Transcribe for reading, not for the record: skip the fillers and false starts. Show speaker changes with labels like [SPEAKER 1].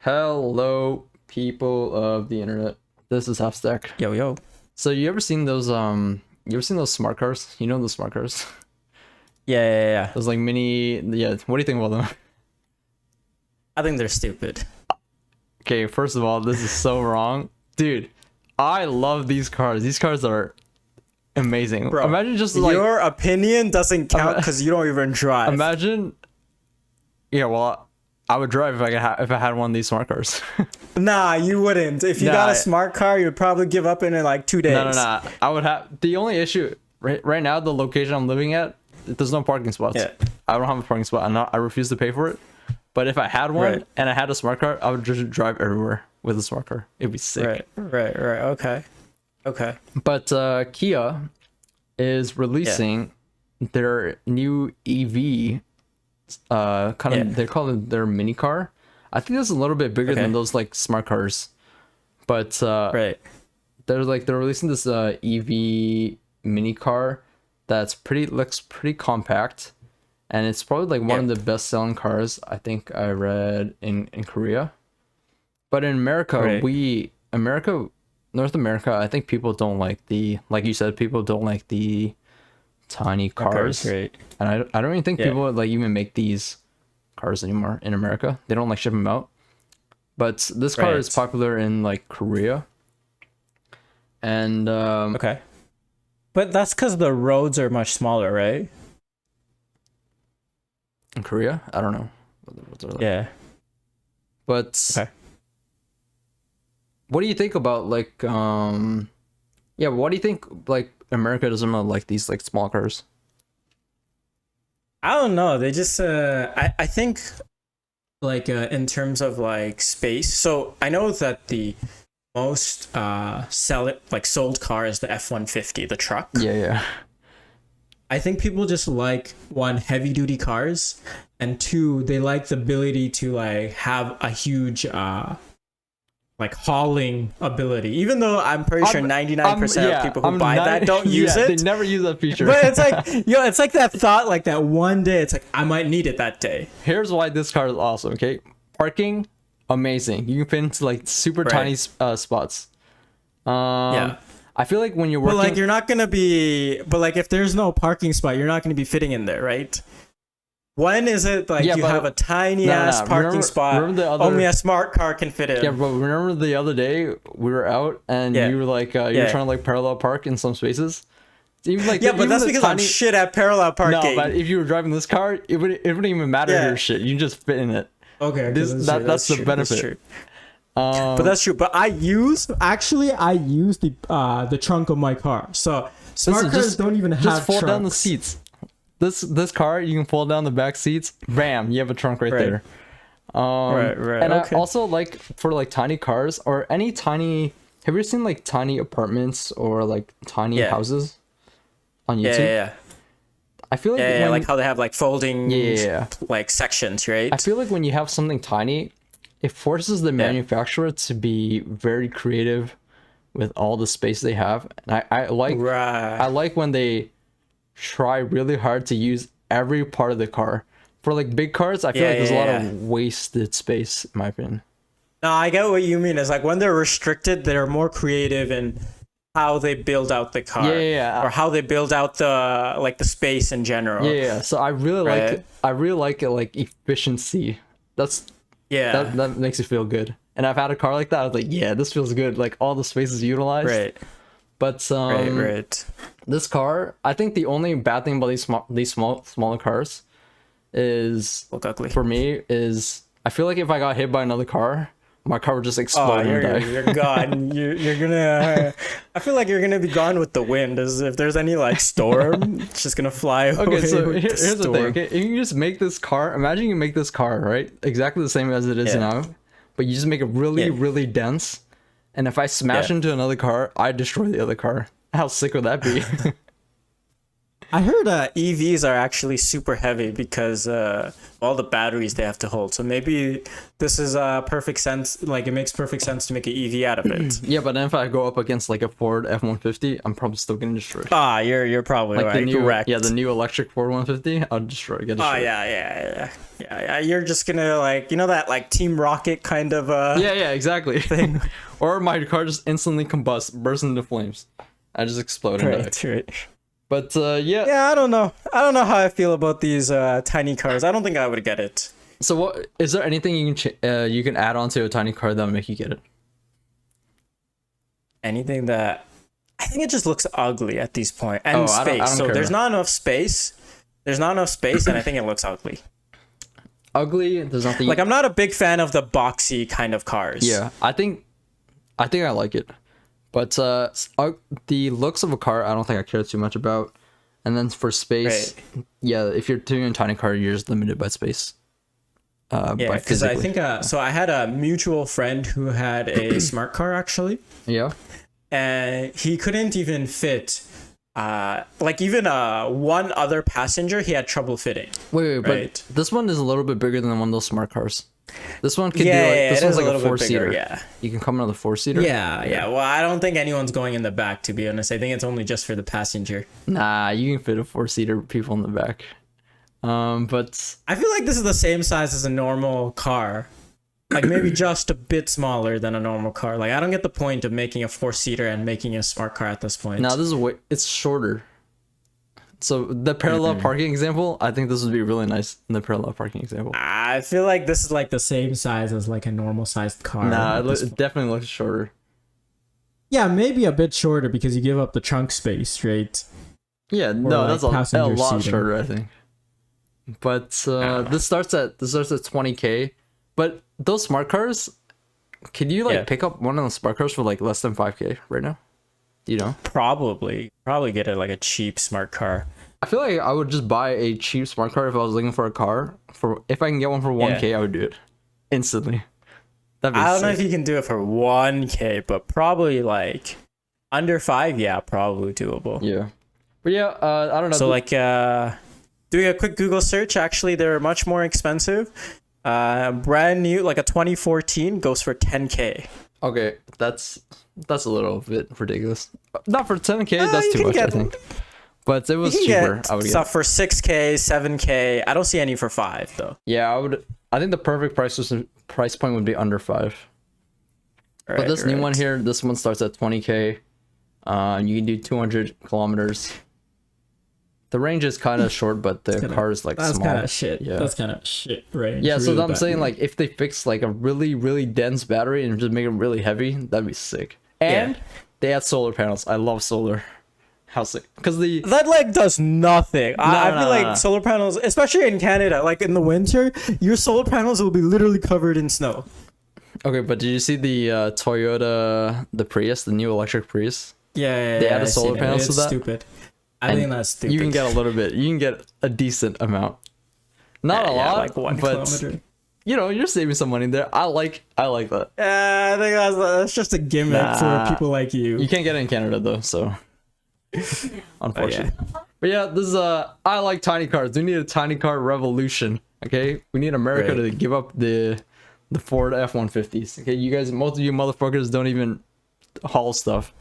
[SPEAKER 1] Hello, people of the internet. This is Halfstack.
[SPEAKER 2] Yo, yo.
[SPEAKER 1] So you ever seen those smart cars? You know those smart cars?
[SPEAKER 2] Yeah.
[SPEAKER 1] Those like mini, yeah. What do you think about them?
[SPEAKER 2] I think they're stupid.
[SPEAKER 1] Okay, first of all, this is so wrong, dude. I love these cars. These cars are amazing.
[SPEAKER 2] Bro,
[SPEAKER 1] imagine just like
[SPEAKER 2] your opinion doesn't count because you don't even drive.
[SPEAKER 1] imagine. Yeah, well, I would drive if if I had one of these smart cars.
[SPEAKER 2] Nah, you wouldn't. If you
[SPEAKER 1] Nah,
[SPEAKER 2] got a smart car, you'd probably give up in like 2 days.
[SPEAKER 1] No. I would have the only issue right now. The location I'm living at, there's no parking spots.
[SPEAKER 2] Yeah.
[SPEAKER 1] I don't have a parking spot. I refuse to pay for it. But if I had one
[SPEAKER 2] Right.
[SPEAKER 1] and I had a smart car, I would just drive everywhere with a smart car. It'd be sick.
[SPEAKER 2] Right. Okay.
[SPEAKER 1] But Kia is releasing their new EV. They call it their mini car. I think this is a little bit bigger than those like smart cars. But
[SPEAKER 2] Right.
[SPEAKER 1] they're releasing this EV mini car that's looks pretty compact, and it's probably like one of the best selling cars I think I read in Korea. But in America, North America, I think people don't like like you said, people don't like the tiny cars.
[SPEAKER 2] Right.
[SPEAKER 1] And I don't even think people would like even make these cars anymore in America. They don't like ship them out. But this car is popular in like Korea. And
[SPEAKER 2] Okay. But that's because the roads are much smaller, right?
[SPEAKER 1] in Korea, I don't know what the roads are like.
[SPEAKER 2] Yeah.
[SPEAKER 1] But what do you think about like what do you think like America doesn't like these like small cars?
[SPEAKER 2] I don't know. They just I think like in terms of like space. So I know that the most sold car is the F-150, the truck.
[SPEAKER 1] Yeah.
[SPEAKER 2] I think people just like, one, heavy duty cars, and two, they like the ability to like have a huge like hauling ability. Even though I'm pretty sure 99% of people who buy that don't use it.
[SPEAKER 1] They never use that feature.
[SPEAKER 2] But it's like, it's like that thought, like that one day, it's like, I might need it that day.
[SPEAKER 1] Here's why this car is awesome, okay? Parking, amazing. You can fit into like super tiny spots. I feel like when you're working...
[SPEAKER 2] But like, you're not going to be... But like, if there's no parking spot, you're not going to be fitting in there, right? When is it like you have a tiny ass parking spot, only a smart car can fit in?
[SPEAKER 1] Yeah, but remember the other day we were out and you were like, you were trying to like parallel park in some spaces? Even like
[SPEAKER 2] but that's because I'm shit at parallel parking.
[SPEAKER 1] No, but if you were driving this car, it wouldn't even matter your shit. You just fit in it.
[SPEAKER 2] Okay,
[SPEAKER 1] that's the benefit.
[SPEAKER 2] But that's true. But I use the trunk of my car. So smart cars don't even have
[SPEAKER 1] just fold
[SPEAKER 2] trunks.
[SPEAKER 1] down the seats. This car, you can fold down the back seats. Bam, you have a trunk right there.
[SPEAKER 2] Right.
[SPEAKER 1] And I also like for like tiny cars or any tiny. Have you ever seen like tiny apartments or like tiny houses on YouTube?
[SPEAKER 2] Yeah.
[SPEAKER 1] I feel like
[SPEAKER 2] like how they have like folding like sections, right?
[SPEAKER 1] I feel like when you have something tiny, it forces the manufacturer to be very creative with all the space they have. And I like when they try really hard to use every part of the car. For like big cars, I feel like there's a lot of wasted space, in my opinion.
[SPEAKER 2] No, I get what you mean. It's like when they're restricted, they're more creative in how they build out the car, or how they build out the space in general.
[SPEAKER 1] So I really like it, like efficiency. That makes you feel good. And I've had a car like that. I was like, this feels good. Like all the space is utilized.
[SPEAKER 2] Right.
[SPEAKER 1] But this car, I think the only bad thing about these smaller cars is for me is I feel like if I got hit by another car, my car would just explode and die.
[SPEAKER 2] You're gone. You're gonna. I feel like you're gonna be gone with the wind. As if there's any like storm, it's just gonna fly away.
[SPEAKER 1] Okay, so here's the thing. Okay, you can just make this car. Imagine you make this car right, exactly the same as it is now, but you just make it really, really dense. And if I smash into another car, I destroy the other car. How sick would that be?
[SPEAKER 2] I heard EVs are actually super heavy because all the batteries they have to hold. So maybe this is perfect sense. Like it makes perfect sense to make an EV out of it.
[SPEAKER 1] Yeah, but then if I go up against like a Ford F-150, I'm probably still getting destroyed.
[SPEAKER 2] Ah, you're probably
[SPEAKER 1] like
[SPEAKER 2] right.
[SPEAKER 1] The new,
[SPEAKER 2] correct.
[SPEAKER 1] Yeah, the new electric Ford 150, I'll get destroyed.
[SPEAKER 2] Oh yeah. You're just gonna like that like Team Rocket kind of
[SPEAKER 1] Yeah, exactly. Thing. Or my car just instantly combusts, bursts into flames. I just explode.
[SPEAKER 2] Right.
[SPEAKER 1] But
[SPEAKER 2] yeah, I don't know how I feel about these tiny cars. I don't think I would get it.
[SPEAKER 1] So what is there anything you can add on to a tiny car that would make you get it?
[SPEAKER 2] Anything that I think it just looks ugly at this point. And space.
[SPEAKER 1] I don't
[SPEAKER 2] so
[SPEAKER 1] care.
[SPEAKER 2] There's not enough space, and I think it looks ugly.
[SPEAKER 1] Ugly. There's nothing.
[SPEAKER 2] Like I'm not a big fan of the boxy kind of cars.
[SPEAKER 1] Yeah, I think I like it. But the looks of a car, I don't think I care too much about. And then for space, yeah, if you're doing a tiny car, you're just limited by space.
[SPEAKER 2] Yeah, because I think so. I had a mutual friend who had a smart car actually.
[SPEAKER 1] Yeah.
[SPEAKER 2] And he couldn't even fit, like even one other passenger. He had trouble fitting.
[SPEAKER 1] Wait, but this one is a little bit bigger than one of those smart cars. This one could be like this one's like a 4-seater.
[SPEAKER 2] Yeah,
[SPEAKER 1] you can come in on the 4-seater.
[SPEAKER 2] Yeah. Well, I don't think anyone's going in the back. To be honest, I think it's only just for the passenger.
[SPEAKER 1] Nah, you can fit a 4-seater people in the back. But
[SPEAKER 2] I feel like this is the same size as a normal car, like maybe just a bit smaller than a normal car. Like I don't get the point of making a 4-seater and making a smart car at this point.
[SPEAKER 1] Now this is it's shorter. So the parallel parking example, I think this would be really nice in the parallel parking example.
[SPEAKER 2] I feel like this is like the same size as like a normal sized car.
[SPEAKER 1] Nah, it definitely looks shorter.
[SPEAKER 2] Yeah, maybe a bit shorter because you give up the trunk space, right?
[SPEAKER 1] Yeah, no, that's a lot shorter, I think. But this starts at 20K. But those smart cars, can you pick up one of those smart cars for like less than 5K right now? You know,
[SPEAKER 2] probably get it like a cheap smart car.
[SPEAKER 1] I feel like I would just buy a cheap smart car if I was looking for a car. If I can get one for 1K, I would do it instantly.
[SPEAKER 2] I don't know if you can do it for 1K, but probably like under 5. Yeah, probably doable.
[SPEAKER 1] Yeah, but yeah, I don't know.
[SPEAKER 2] So like doing a quick Google search, actually, they're much more expensive. Brand new, like a 2014, goes for 10K.
[SPEAKER 1] Okay, that's a little bit ridiculous. Not for 10K, that's too much, I think. But it was cheaper. I would get
[SPEAKER 2] stuff for 6K, 7K. I don't see any for 5 though.
[SPEAKER 1] Yeah, I think the perfect price point would be under 5. But this new one here, this one starts at 20K. You can do 200 kilometers. The range is kind of short, but the car is like
[SPEAKER 2] that's
[SPEAKER 1] small.
[SPEAKER 2] Kind of shit.
[SPEAKER 1] Yeah.
[SPEAKER 2] That's kind of shit range.
[SPEAKER 1] Yeah, so I'm saying like if they fix like a really, really dense battery and just make it really heavy, that'd be sick. And they have solar panels. I love solar. How sick? Because
[SPEAKER 2] that like does nothing. I feel like solar panels, especially in Canada, like in the winter, your solar panels will be literally covered in snow.
[SPEAKER 1] Okay, but did you see the Toyota, the Prius, the new electric Prius?
[SPEAKER 2] Yeah,
[SPEAKER 1] they added solar panels to that.
[SPEAKER 2] Stupid. I think that's stupid.
[SPEAKER 1] You can get a little bit. You can get a decent amount. Not a lot,
[SPEAKER 2] like 1 kilometer.
[SPEAKER 1] You know, you're saving some money there. I like that.
[SPEAKER 2] Yeah, I think that's just a gimmick for people like you.
[SPEAKER 1] You can't get it in Canada though, so unfortunately. But yeah, this is I like tiny cars. We need a tiny car revolution. Okay, we need America to give up the Ford F-150s. Okay, you guys, most of you motherfuckers don't even haul stuff.